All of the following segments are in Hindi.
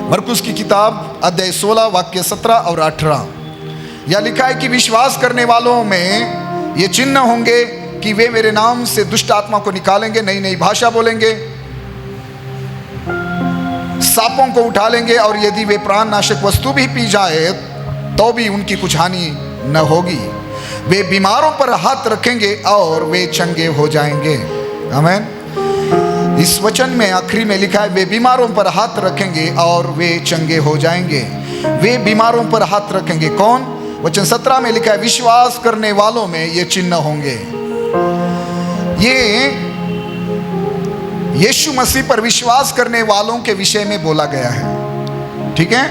मरकुस की किताब अध्याय 16 वाक्य 17 और 18। यह लिखा है कि विश्वास करने वालों में ये चिन्ह होंगे कि वे मेरे नाम से दुष्ट आत्मा को निकालेंगे, नई नई भाषा बोलेंगे, सांपों को उठा लेंगे, और यदि वे प्राण नाशक वस्तु भी पी जाए तो भी उनकी कुछ हानि न होगी। वे बीमारों पर हाथ रखेंगे और वे चंगे हो जाएंगे। आमीन। इस वचन में आखिरी में लिखा है वे बीमारों पर हाथ रखेंगे और वे चंगे हो जाएंगे। वे बीमारों पर हाथ रखेंगे। कौन? वचन 17 में लिखा है विश्वास करने वालों में ये चिन्ह होंगे। ये यीशु मसीह पर विश्वास करने वालों के विषय में बोला गया है। ठीक है,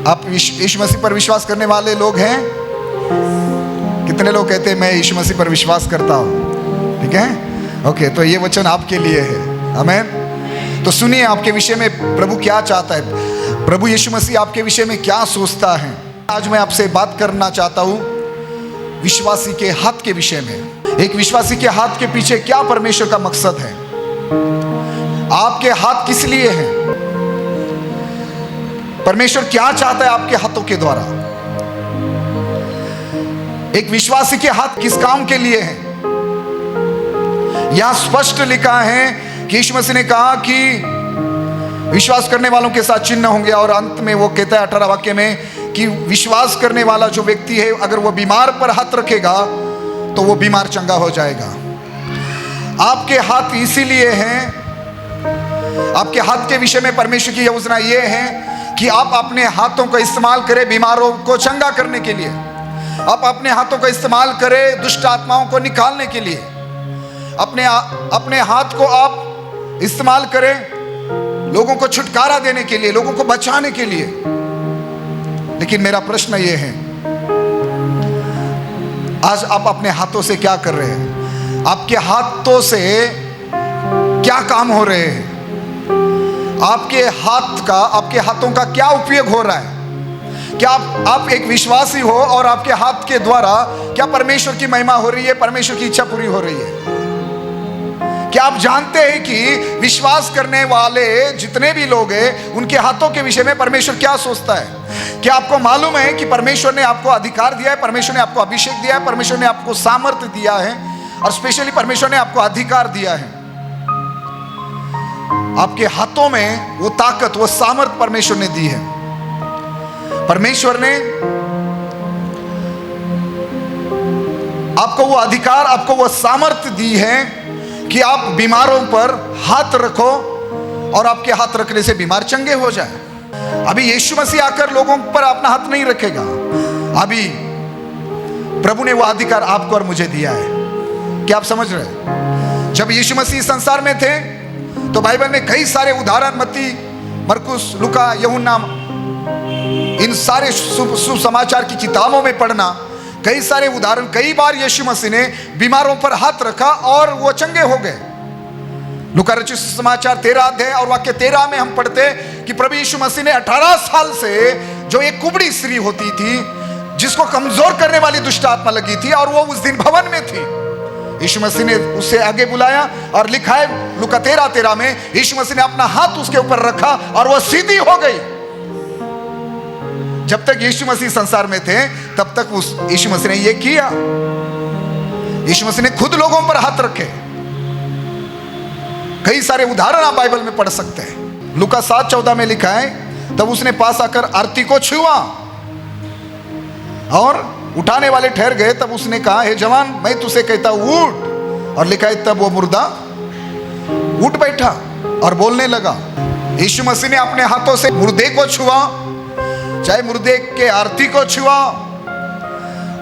आप यीशु मसीह पर विश्वास करने वाले लोग हैं? कितने लोग कहते हैं मैं यीशु मसीह पर विश्वास करता हूं? ठीक है, ओके, तो ये वचन आपके लिए है। आमीन। तो सुनिए आपके विषय में प्रभु क्या चाहता है, प्रभु यीशु मसीह आपके विषय में क्या सोचता है। आज मैं आपसे बात करना चाहता हूं विश्वासी के हाथ के विषय में। एक विश्वासी के हाथ के पीछे क्या परमेश्वर का मकसद है? आपके हाथ किस लिए हैं? परमेश्वर क्या चाहता है आपके हाथों के द्वारा? एक विश्वासी के हाथ किस काम के लिए हैं? यहां स्पष्ट लिखा है कि यीशु मसीह ने कहा कि विश्वास करने वालों के साथ चिन्ह होंगे, और अंत में वो कहता है 18 वाक्य में कि विश्वास करने वाला जो व्यक्ति है अगर वो बीमार पर हाथ रखेगा तो वो बीमार चंगा हो जाएगा। आपके हाथ इसीलिए हैं, आपके हाथ के विषय में परमेश्वर की योजना ये है कि आप अपने हाथों का इस्तेमाल करें बीमारों को चंगा करने के लिए। आप अपने हाथों का इस्तेमाल करें दुष्ट आत्माओं को निकालने के लिए। अपने हाथ को आप इस्तेमाल करें लोगों को छुटकारा देने के लिए, लोगों को बचाने के लिए। लेकिन मेरा प्रश्न ये है, आज आप अपने हाथों से क्या कर रहे हैं? आपके हाथों से क्या काम हो रहे हैं? आपके हाथों का क्या उपयोग हो रहा है? क्या आप एक विश्वासी हो और आपके हाथ के द्वारा क्या परमेश्वर की महिमा हो रही है, परमेश्वर की इच्छा पूरी हो रही है? क्या आप जानते हैं कि विश्वास करने वाले जितने भी लोग हैं उनके हाथों के विषय में परमेश्वर क्या सोचता है? क्या आपको मालूम है कि परमेश्वर ने आपको अधिकार दिया है, परमेश्वर ने आपको अभिषेक दिया है, परमेश्वर ने आपको सामर्थ्य दिया है, और स्पेशली परमेश्वर ने आपको अधिकार दिया है। आपके हाथों में वो ताकत, वो सामर्थ्य परमेश्वर ने दी है। परमेश्वर ने आपको वो अधिकार, आपको वो सामर्थ्य दी है कि आप बीमारों पर हाथ रखो और आपके हाथ रखने से बीमार चंगे हो जाए। अभी यीशु मसीह आकर लोगों पर अपना हाथ नहीं रखेगा। अभी प्रभु ने वो अधिकार आपको और मुझे दिया है। क्या आप समझ रहे हैं? जब यीशु मसीह संसार में थे तो बाइबल में कई सारे उदाहरण, मत्ती, मरकुस, लूका, यूहन्ना, इन सारे सुसमाचार की किताबों में पढ़ना कई सारे उदाहरण, कई बार यीशु मसीह ने बीमारों पर हाथ रखा और वो चंगे हो गए। लूका रचित सुसमाचार 13 अध्याय और वाक्य 13 में हम पढ़ते कि प्रभु यीशु मसीह ने 18 साल से जो एक कुबड़ी स्त्री होती थी, जिसको कमजोर करने वाली दुष्ट आत्मा लगी थी, और वो उस दिन भवन में थी, यीशु मसीह ने उसे आगे बुलाया और लिखा है लूका 13:13 में यीशु मसीह ने अपना हाथ उसके ऊपर रखा और वो सीधी हो गई। जब तक यीशु मसीह संसार में थे तब तक उस यीशु मसीह ने यह किया। यीशु मसीह ने खुद लोगों पर हाथ रखे। कई सारे उदाहरण आप बाइबल में पढ़ सकते हैं। लूका 7:14 में लिखा है तब उसने पास आकर आरती को छुआ और उठाने वाले ठहर गए। तब उसने कहा, हे जवान, मैं तुझसे कहता हूं उठ। और लिखा है तब वो मुर्दा उठ बैठा और बोलने लगा। यीशु मसीह ने अपने हाथों से मुर्दे को छुआ, चाहे मुर्दे के आरती को छुआ,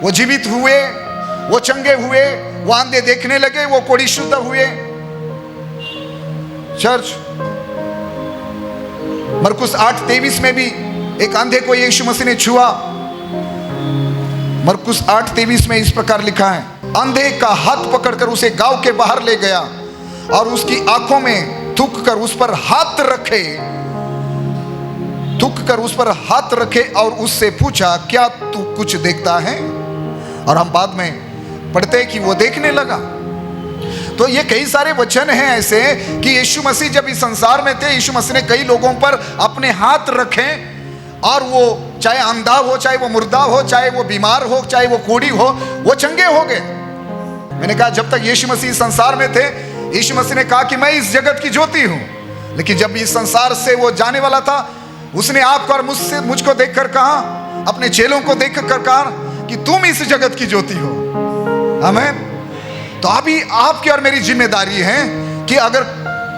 वो जीवित हुए, वो चंगे हुए, वो अंधे देखने लगे, वो कोढ़ी शुद्ध हुए। चर्च, मरकुस 8:23 में भी एक अंधे को यीशु मसीह ने छुआ। मरकुस 8:23 में इस प्रकार लिखा है, अंधे का हाथ पकड़कर उसे गांव के बाहर ले गया और उसकी आंखों में थूक कर उस पर हाथ रखे और उससे पूछा, क्या तू कुछ देखता है? और हम बाद में पढ़ते हैं कि वो देखने लगा। तो ये कई सारे वचन हैं ऐसे कि यीशु मसीह जब इस संसार में थे, यीशु मसीह ने कई लोगों पर अपने हाथ रखे और वो चाहे अंधा हो, चाहे वो मुर्दा हो, चाहे वो बीमार हो, चाहे वो कोढ़ी हो, वो चंगे हो गए। मैंने कहा जब तक यीशु मसीह इस संसार में थे, यीशु मसीह ने कहा कि मैं इस जगत की ज्योति हूं, लेकिन जब इस संसार से वो जाने वाला था, उसने आपको और मुझको देखकर कहा, अपने चेलों को देखकर कहा कि तुम इस जगत की ज्योति हो। आमीन। तो अभी आपकी और मेरी जिम्मेदारी है कि अगर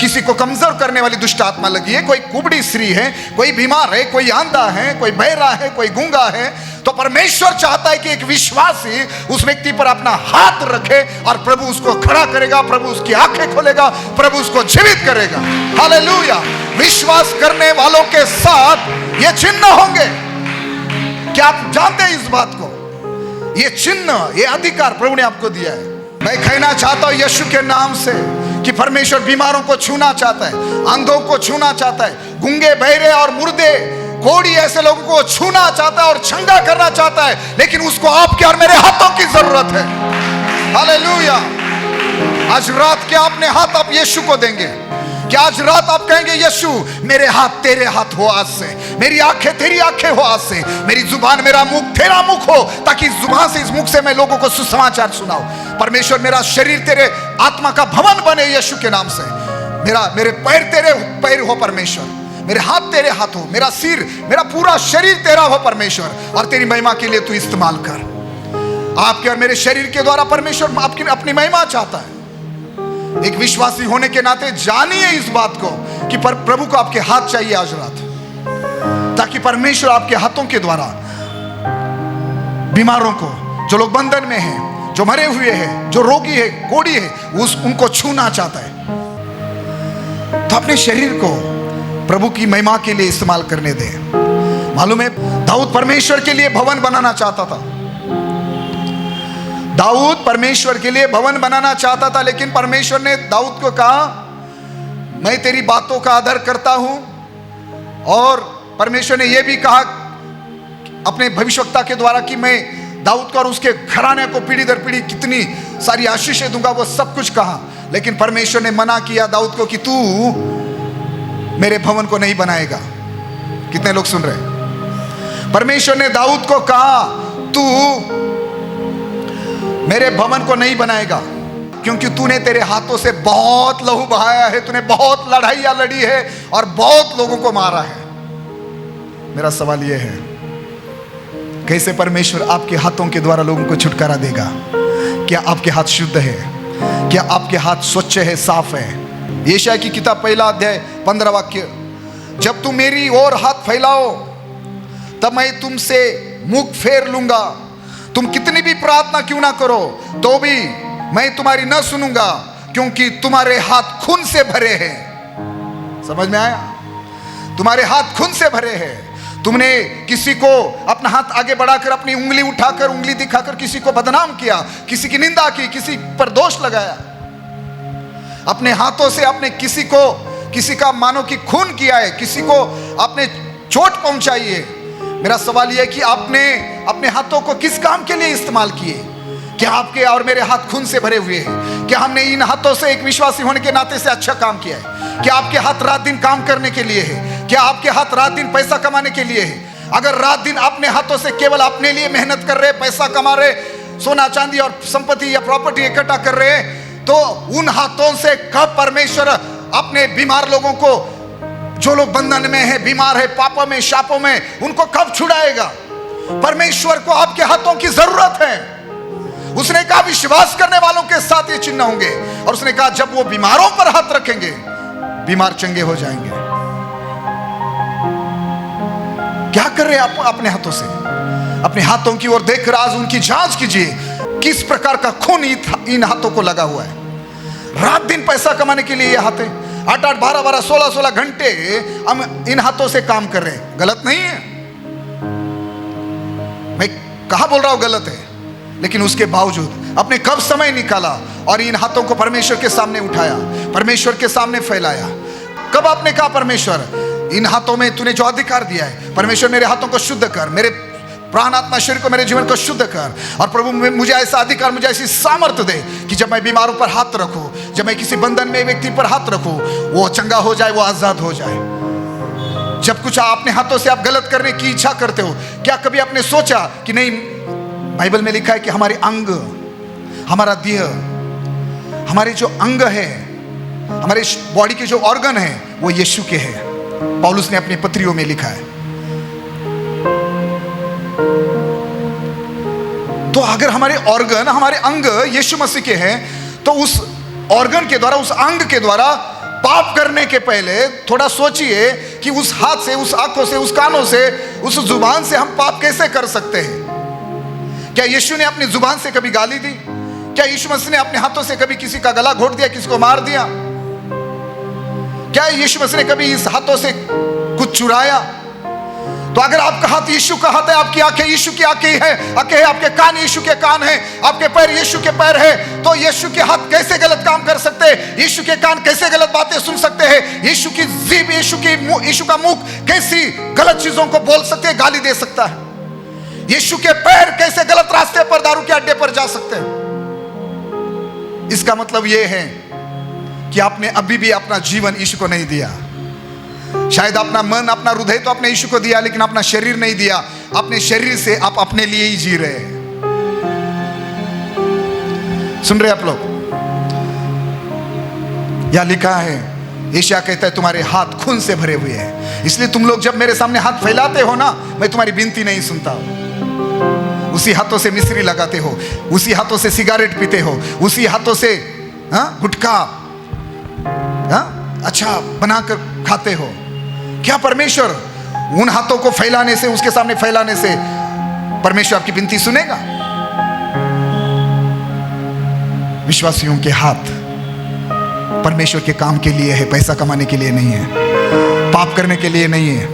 किसी को कमजोर करने वाली दुष्ट आत्मा लगी है, कोई कुबड़ी स्त्री है, कोई बीमार है, कोई अंधा है, कोई बहरा है, कोई गूंगा है, तो परमेश्वर चाहता है कि एक विश्वासी उस व्यक्ति पर अपना हाथ रखे और प्रभु उसको खड़ा करेगा, प्रभु उसकी आंखें खोलेगा, प्रभु उसको जीवित करेगा। हालेलुया। विश्वास करने वालों के साथ ये चिन्ह होंगे। क्या आप जानते हैं इस बात को? ये चिन्ह, ये अधिकार प्रभु ने आपको दिया है। मैं कहना चाहता हूं यीशु के नाम से कि परमेश्वर बीमारों को छूना चाहता है, अंधों को छूना चाहता है, गूंगे, बहरे और मुर्दे, कोढ़ी ऐसे लोगों को छूना चाहता है और चंगा करना चाहता है, लेकिन उसको आपके और मेरे हाथों की जरूरत है। हालेलुया। आज रात के अपने हाथ आप यीशु को देंगे? क्या आज रात आप कहेंगे यीशु मेरे हाथ तेरे हाथ हो आज से, मेरी आंखें तेरी आंखें हो आज से, मेरी जुबान मेरा मुख तेरा मुख हो, ताकि इस जुबान से, इस मुख से मैं लोगों को सुसमाचार सुनाऊं। परमेश्वर मेरा शरीर तेरे आत्मा का भवन बने यीशु के नाम से। मेरे पैर तेरे पैर हो परमेश्वर, मेरे हाथ तेरे हाथ हो, मेरा सिर, मेरा पूरा शरीर तेरा हो परमेश्वर, और तेरी महिमा के लिए तू इस्तेमाल कर। आपके और मेरे शरीर के द्वारा परमेश्वर आपकी अपनी महिमा चाहता है। एक विश्वासी होने के नाते जानिए इस बात को कि प्रभु को आपके हाथ चाहिए आज रात, ताकि परमेश्वर आपके हाथों के द्वारा बीमारों को, जो लोग बंधन में हैं, जो मरे हुए हैं, जो रोगी है, कोढ़ी है, उनको छूना चाहता है। तो अपने शरीर को प्रभु की महिमा के लिए इस्तेमाल करने दें। मालूम है दाऊद परमेश्वर के लिए भवन बनाना चाहता था। दाऊद परमेश्वर के लिए भवन बनाना चाहता था, लेकिन परमेश्वर ने दाऊद को कहा मैं तेरी बातों का आदर करता हूं, और परमेश्वर ने यह भी कहा अपने भविष्यवक्ता के द्वारा कि मैं दाऊद को और उसके घराने को पीढ़ी दर पीढ़ी कितनी सारी आशीषें दूंगा, वो सब कुछ कहा। लेकिन परमेश्वर ने मना किया दाऊद को कि तू मेरे भवन को नहीं बनाएगा। कितने लोग सुन रहे? परमेश्वर ने दाऊद को कहा तू मेरे भवन को नहीं बनाएगा, क्योंकि तूने तेरे हाथों से बहुत लहू बहाया है, तूने बहुत लड़ाइयां लड़ी है और बहुत लोगों को मारा है। मेरा सवाल यह है, कैसे परमेश्वर आपके हाथों के द्वारा लोगों को छुटकारा देगा? क्या आपके हाथ शुद्ध है? क्या आपके हाथ स्वच्छ है, साफ है? यशायाह की किताब 1 अध्याय 15 वाक्य, जब तुम मेरी ओर हाथ फैलाओ तब मैं तुमसे मुख फेर लूंगा, तुम कितनी भी प्रार्थना क्यों ना करो तो भी मैं तुम्हारी न सुनूंगा, क्योंकि तुम्हारे हाथ खून से भरे हैं। समझ में आया? तुम्हारे हाथ खून से भरे हैं। तुमने किसी को अपना हाथ आगे बढ़ाकर, अपनी उंगली उठाकर, उंगली दिखाकर किसी को बदनाम किया, किसी की निंदा की, किसी पर दोष लगाया। अपने हाथों से आपने किसी का मानो कि खून किया है, किसी को आपने चोट पहुंचाई है। मेरा सवाल यह है कि आपने अपने हाथों को किस काम के लिए इस्तेमाल किए? क्या आपके और मेरे हाथ खून से भरे हुए हैं? क्या हमने इन हाथों से एक विश्वासी होने के नाते से अच्छा काम किया है? क्या आपके हाथ रात दिन काम करने के लिए है? क्या आपके हाथ रात दिन पैसा कमाने के लिए है? अगर रात दिन अपने हाथों से केवल अपने लिए मेहनत कर रहे, पैसा कमा रहे, सोना चांदी और संपत्ति या प्रॉपर्टी इकट्ठा कर रहे, तो उन हाथों से कब परमेश्वर अपने बीमार लोगों को, जो लोग बंधन में है, बीमार है, पापों में, शापों में, उनको कब छुड़ाएगा? परमेश्वर को आपके हाथों की जरूरत है। उसने कहा विश्वास करने वालों के साथ ये चिन्ह होंगे, और उसने कहा जब वो बीमारों पर हाथ रखेंगे बीमार चंगे हो जाएंगे। क्या कर रहे हैं आप अपने हाथों से? अपने हाथों की ओर देखकर आज उनकी जांच कीजिए, किस प्रकार का खून इन हाथों को लगा हुआ है। रात दिन पैसा कमाने के लिए ये हाथ है, 8-8, 12-12, 16-16 घंटे हम इन हाथों से काम कर रहे हैं। गलत नहीं है, मैं कहां बोल रहा हूं गलत है, लेकिन उसके बावजूद आपने कब समय निकाला और इन हाथों को परमेश्वर के सामने उठाया, परमेश्वर के सामने फैलाया? कब आपने कहा परमेश्वर इन हाथों में तूने जो अधिकार दिया है, परमेश्वर मेरे हाथों को शुद्ध कर, मेरे प्राण आत्मा शरीर को, मेरे जीवन को शुद्ध कर, और प्रभु मुझे ऐसा अधिकार, मुझे ऐसी सामर्थ्य दे कि जब मैं बीमारों पर हाथ रखूं, जब मैं किसी बंधन में व्यक्ति पर हाथ रखूं, वो चंगा हो जाए, वो आजाद हो जाए। जब कुछ अपने हाथों से आप गलत करने की इच्छा करते हो, क्या कभी आपने सोचा कि नहीं, बाइबल में लिखा है कि हमारे अंग, हमारा देह, हमारे जो अंग है, हमारे बॉडी के जो ऑर्गन है, वो यीशु के हैं। पौलुस ने अपनी पत्रियों में लिखा है। तो अगर हमारे ऑर्गन, हमारे अंग यीशु मसीह के हैं, तो उस ऑर्गन के द्वारा, उस अंग के द्वारा पाप करने के पहले थोड़ा सोचिए कि उस हाथ से, उस आंखों से, उस कानों से, उस जुबान से हम पाप कैसे कर सकते हैं। क्या यीशु ने अपनी जुबान से कभी गाली दी? क्या यीशु मसीह ने अपने हाथों से कभी किसी का गला घोट दिया, किसी को मार दिया? क्या यीशु मसीह ने कभी इस हाथों से कुछ चुराया? तो अगर आपका हाथ यीशु का हाथ है, आपकी आंखें यीशु की आंखें है, आपके कान यीशु के कान हैं, आपके पैर यीशु के पैर हैं, तो यीशु के हाथ कैसे गलत काम कर सकते हैं? यीशु के कान कैसे गलत बातें सुन सकते हैं? यीशु की जीभ, यीशु का मुख कैसी गलत चीजों को बोल सकते हैं, गाली दे सकता है? यीशु के पैर कैसे गलत रास्ते पर, दारू के अड्डे पर जा सकते हैं? इसका मतलब यह है कि आपने अभी भी अपना जीवन यीशु को नहीं दिया। शायद अपना मन, अपना हृदय तो आपने यीशु को दिया, लेकिन अपना शरीर नहीं दिया। अपने शरीर से आप अपने लिए ही जी रहे हैं। सुन रहे आप लोग? यह लिखा है, यशायाह कहता है तुम्हारे हाथ खून से भरे हुए हैं, इसलिए तुम लोग जब मेरे सामने हाथ फैलाते हो ना, मैं तुम्हारी विनती नहीं सुनता हूं। उसी हाथों से मिश्री लगाते हो, उसी हाथों से सिगारेट पीते हो, उसी हाथों से गुटखा अच्छा बनाकर खाते हो। क्या परमेश्वर उन हाथों को फैलाने से, उसके सामने फैलाने से परमेश्वर आपकी विनती सुनेगा? विश्वासियों के हाथ परमेश्वर के काम के लिए है, पैसा कमाने के लिए नहीं है, पाप करने के लिए नहीं है,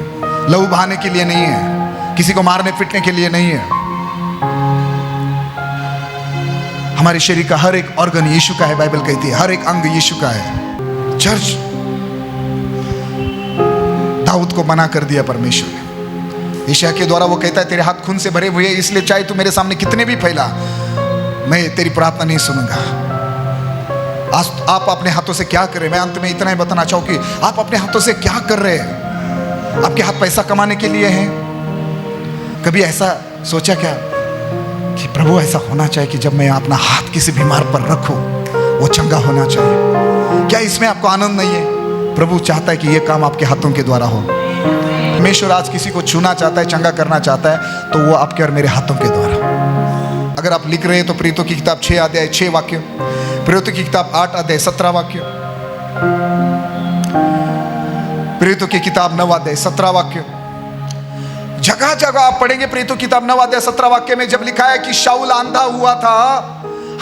लहू बहाने के लिए नहीं है, किसी को मारने पीटने के लिए नहीं है। हमारे शरीर का हर एक ऑर्गन यीशु का है। बाइबल कहती है हर एक अंग यीशु का है। चर्च दाऊद को मना कर दिया परमेश्वर ने। यशायाह के द्वारा वो कहता है तेरे हाथ खून से भरे हुए, इसलिए चाहे तू मेरे सामने कितने भी फैला, मैं तेरी प्रार्थना नहीं सुनूंगा। आज आप अपने हाथों से क्या कर रहे हैं? मैं अंत में इतना ही बताना चाहूँ कि आप अपने हाथों से क्या कर रहे हैं? आपके हाथ पैसा कमाने के लिए हैं? कभी ऐसा सोचा क्या कि प्रभु ऐसा होना चाहिए कि जब मैं अपना हाथ किसी बीमार पर रखूं, वो चंगा होना चाहिए? क्या इसमें आपको आनंद नहीं है? प्रभु चाहता है कि यह काम आपके हाथों के द्वारा हो। परमेश्वर आज किसी को छूना चाहता है, चंगा करना चाहता है, तो वो आपके और मेरे हाथों के द्वारा। अगर आप लिख रहे हैं तो प्रेरितों की किताब 6 अध्याय 6 वाक्य, प्रेरितों की किताब 8 अध्याय 17 वाक्य, प्रेरितों की किताब 9 अध्याय 17 वाक्य। जगह जगह आप पढ़ेंगे प्रेरितों की किताब 9 अध्याय 17 वाक्य में जब लिखा है कि शाऊल अंधा हुआ था,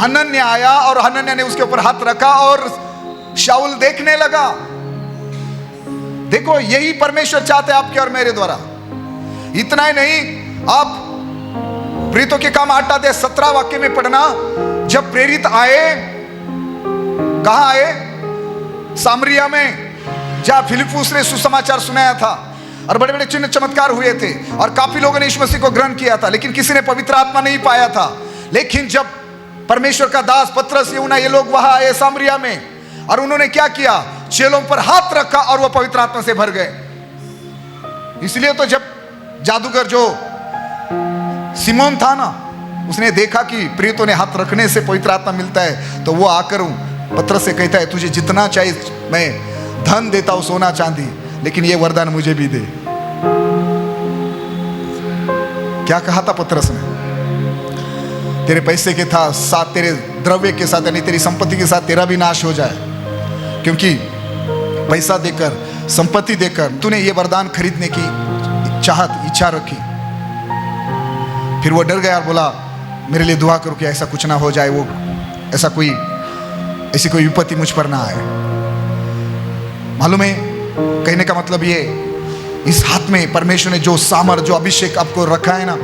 हनन्याह आया और हनन्याह ने उसके ऊपर हाथ रखा और शाऊल देखने लगा। देखो, यही परमेश्वर चाहते हैं आपके और मेरे द्वारा। इतना ही नहीं, आप प्रेरितों के काम 8 अध्याय 17 वाक्य में पढ़ना, जब प्रेरित आए, कहां आए? सामरिया में, जहां फिलिप्पुस ने सुसमाचार सुनाया था और बड़े बड़े चिन्ह चमत्कार हुए थे और काफी लोगों ने यीशु मसीह को ग्रहण किया था, लेकिन किसी ने पवित्र आत्मा नहीं पाया था। लेकिन जब परमेश्वर का दास पतरस, यूहन्ना, ये लोग वहां आए सामरिया में, और उन्होंने क्या किया? चेलों पर हाथ रखा और वो पवित्र आत्मा से भर गए। इसलिए तो जब जादूगर जो सिमोन था ना, उसने देखा कि प्रेरितों ने हाथ रखने से पवित्र आत्मा मिलता है, तो वो आकर पतरस से कहता है तुझे जितना चाहिए मैं धन देता हूं, सोना चांदी, लेकिन ये वरदान मुझे भी दे। क्या कहा था पतरस ने? तेरे पैसे के साथ, तेरे द्रव्य के साथ, यानी तेरी संपत्ति के साथ तेरा भी नाश हो जाए, क्योंकि पैसा देकर, संपत्ति देकर तूने ये वरदान खरीदने की इच्छा रखी। फिर वो डर गया और बोला मेरे लिए दुआ करो कि ऐसा कुछ ना हो जाए, वो ऐसी कोई विपत्ति मुझ पर ना आए। मालूम है, कहने का मतलब ये, इस हाथ में परमेश्वर ने जो सामर्थ, जो अभिषेक आपको रखा है ना,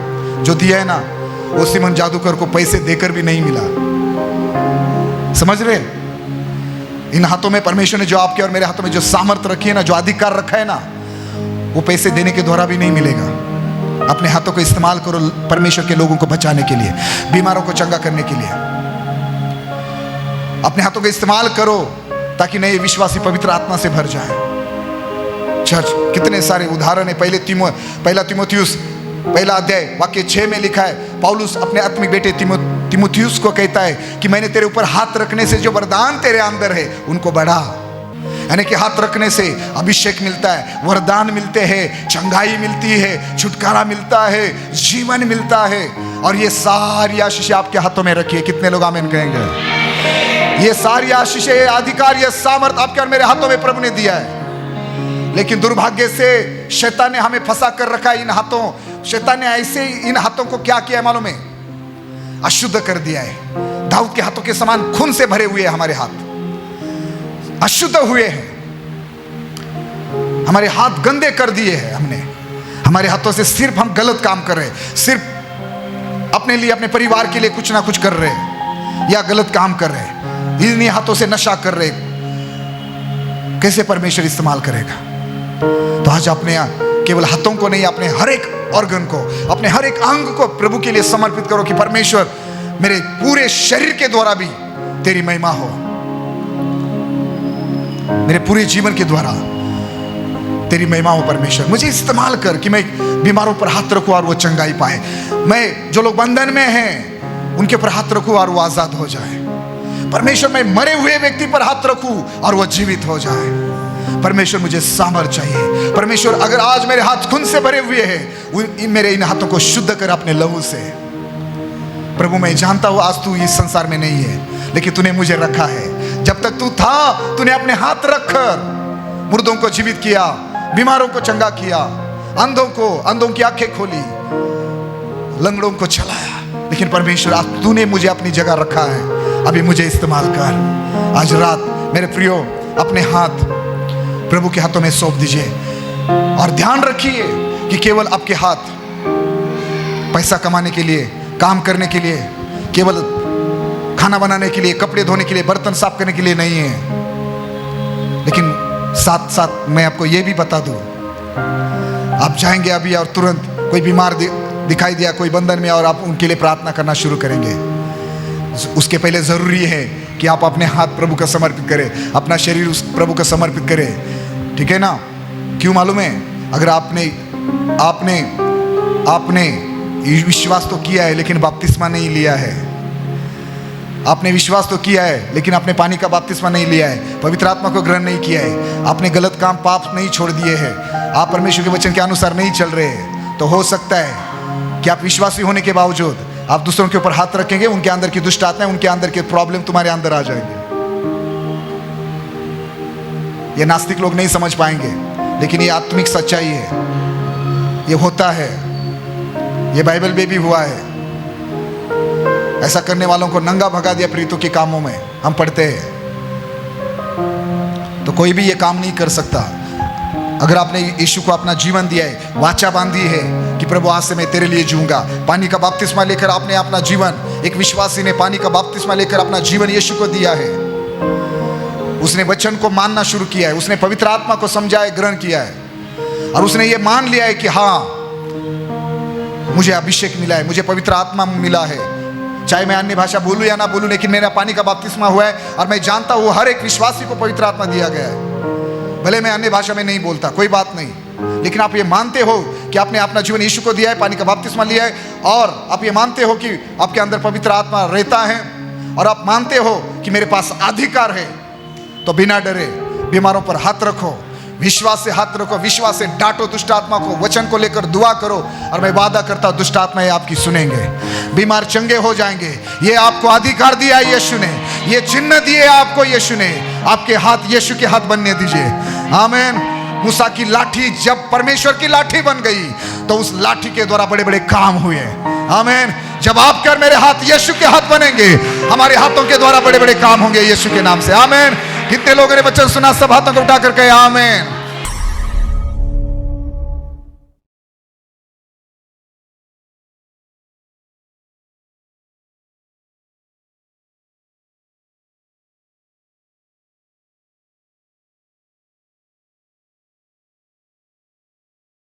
जो दिया है ना, वो सिमोन जादूगर को पैसे देकर भी नहीं मिला। समझ रहे? इन हाथों में परमेश्वर ने जो आपके और मेरे हाथों में जो सामर्थ रखी है ना, जो अधिकार रखा है ना, वो पैसे देने के द्वारा भी नहीं मिलेगा। अपने हाथों को इस्तेमाल करो परमेश्वर के लोगों को बचाने के लिए, बीमारों को चंगा करने के लिए। अपने हाथों का इस्तेमाल करो ताकि नए विश्वासी पवित्र आत्मा से भर जाए। चर्च, कितने सारे उदाहरण है। पहला तिमोथियुस पहला अध्याय वाक्य 6 में लिखा है, पौलुस अपने आत्मिक बेटे तिमोथियुस को कहता है कि मैंने तेरे ऊपर हाथ रखने से जो वरदान तेरे अंदर है उनको बढ़ा। यानी कि हाथ रखने से अभिषेक मिलता है, वरदान मिलते हैं, चंगाई मिलती है, छुटकारा मिलता है, जीवन मिलता है। और ये सारी आशीषें आपके हाथों में रखी है। कितने लोग आमीन कहेंगे? ये सारी आशीषें, अधिकार, ये सामर्थ आपके और मेरे हाथों में प्रभु ने दिया है। लेकिन दुर्भाग्य से शैतान ने हमें फंसा कर रखा है इन हाथों। शैतान ने ऐसे इन हाथों को क्या किया है मालूम है? अशुद्ध कर दिया है। दाऊद के हाथों के समान खून से भरे हुए हैं हमारे हाथ, अशुद्ध हुए हैं। हमारे हाथ गंदे कर दिए हैं हमने। हमारे हाथों से सिर्फ हम गलत काम कर रहे हैं, सिर्फ अपने लिए, अपने परिवार के लिए कुछ ना कुछ कर रहे हैं या गलत काम कर रहे हैं। इन्हीं हाथों से नशा कर रहे हैं। कैसे परमेश्वर इस्तेमाल करेगा? तो आज अपने केवल हाथों को नहीं, अपने हर एक ऑर्गन को, अपने हर एक अंग को प्रभु के लिए समर्पित करो कि परमेश्वर मेरे पूरे शरीर के द्वारा भी तेरी महिमा हो, मेरे पूरे जीवन के द्वारा तेरी महिमा हो। परमेश्वर मुझे इस्तेमाल कर कि मैं बीमारों पर हाथ रखूं और वो चंगाई पाए। मैं जो लोग बंधन में हैं उनके ऊपर हाथ रखूं और वो आजाद हो जाए। परमेश्वर मैं मरे हुए व्यक्ति पर हाथ रखूं और वो जीवित हो जाए। परमेश्वर मुझे सामर्थ चाहिए। परमेश्वर अगर आज मेरे हाथ खून से भरे हुए हैं, मेरे इन हाथों को शुद्ध कर अपने लहू से। प्रभु मैं जानता हूं आज तू इस संसार में नहीं है, लेकिन तूने मुझे रखा है। जब तक तू था तूने अपने हाथ रखकर मुर्दों को जीवित किया, बीमारों को चंगा किया, अंधों की आंखें खोली, लंगड़ों को चलाया। लेकिन परमेश्वर आज तूने मुझे अपनी जगह रखा है, अभी मुझे इस्तेमाल कर। आज रात मेरे प्रियो अपने हाथ प्रभु के हाथों में सौंप दीजिए और ध्यान रखिए कि केवल आपके हाथ पैसा कमाने के लिए, काम करने के लिए, केवल खाना बनाने के लिए, कपड़े धोने के लिए, बर्तन साफ करने के लिए नहीं है। लेकिन साथ साथ मैं आपको यह भी बता दूं, आप जाएंगे अभी और तुरंत कोई बीमार दिखाई दिया, कोई बंधन में, और आप उनके लिए प्रार्थना करना शुरू करेंगे। उसके पहले जरूरी है कि आप अपने हाथ प्रभु का समर्पित करें, अपना शरीर उस प्रभु का समर्पित करें। ठीक है ना? क्यों मालूम है? अगर आपने विश्वास तो किया है लेकिन बपतिस्मा नहीं लिया है, आपने विश्वास तो किया है लेकिन आपने पानी का बपतिस्मा नहीं लिया है, पवित्र आत्मा को ग्रहण नहीं किया है, आपने गलत काम, पाप नहीं छोड़ दिए हैं, आप परमेश्वर के वचन के अनुसार नहीं चल रहे हैं, तो हो सकता है कि आप विश्वासी होने के बावजूद आप दूसरों के ऊपर हाथ रखेंगे, उनके अंदर की दुष्ट आत्माएं, उनके अंदर के प्रॉब्लम तुम्हारे अंदर आ जाएंगे। ये नास्तिक लोग नहीं समझ पाएंगे, लेकिन ये आत्मिक सच्चाई है, ये होता है, ये बाइबल में भी हुआ है। ऐसा करने वालों को नंगा भगा दिया प्रीतों के कामों में, हम पढ़ते हैं। तो कोई भी ये काम नहीं कर सकता। अगर आपने यीशु को अपना जीवन दिया है, वाचा बांधी है कि प्रभु आज से मैं तेरे लिए जीऊंगा, पानी का बपतिस्मा लेकर आपने अपना जीवन, एक विश्वासी ने पानी का बपतिस्मा लेकर अपना जीवन यीशु को दिया है, उसने वचन को मानना शुरू किया है, उसने पवित्र आत्मा को समझा है, ग्रहण किया है, और उसने ये मान लिया है कि हाँ मुझे अभिषेक मिला है, मुझे पवित्र आत्मा मिला है, चाहे मैं अन्य भाषा बोलूं या ना बोलूं, लेकिन मेरा पानी का बपतिस्मा हुआ है और मैं जानता हूं हर एक विश्वासी को पवित्र आत्मा दिया गया है। भले मैं अन्य भाषा में नहीं बोलता, कोई बात नहीं, लेकिन आप ये मानते हो कि आपने अपना जीवन यीशु को दिया है, पानी का बपतिस्मा लिया है, और आप ये मानते हो कि आपके अंदर पवित्र आत्मा रहता है, और आप मानते हो कि मेरे पास अधिकार है, तो बिना डरे बीमारों पर हाथ रखो, विश्वास से हाथ रखो, विश्वास से डांटो दुष्ट आत्मा को, वचन को लेकर दुआ करो, और मैं वादा करता हूं दुष्ट आत्माएं आपकी सुनेंगे, बीमार चंगे हो जाएंगे। ये आपको अधिकार दिया है यीशु ने, ये चिन्ह दिए आपको यीशु ने, आपके हाथ यीशु के हाथ बनने दीजिए। आमीन। मूसा की लाठी जब परमेश्वर की लाठी बन गई तो उस लाठी के द्वारा बड़े बड़े काम हुए। आमीन। जब आपके और मेरे हाथ यीशु के हाथ बनेंगे, हमारे हाथों के द्वारा बड़े बड़े काम होंगे यीशु के नाम से। आमीन। कितने लोगों ने वचन सुना? सब हाथों को उठाकर कहे आमीन।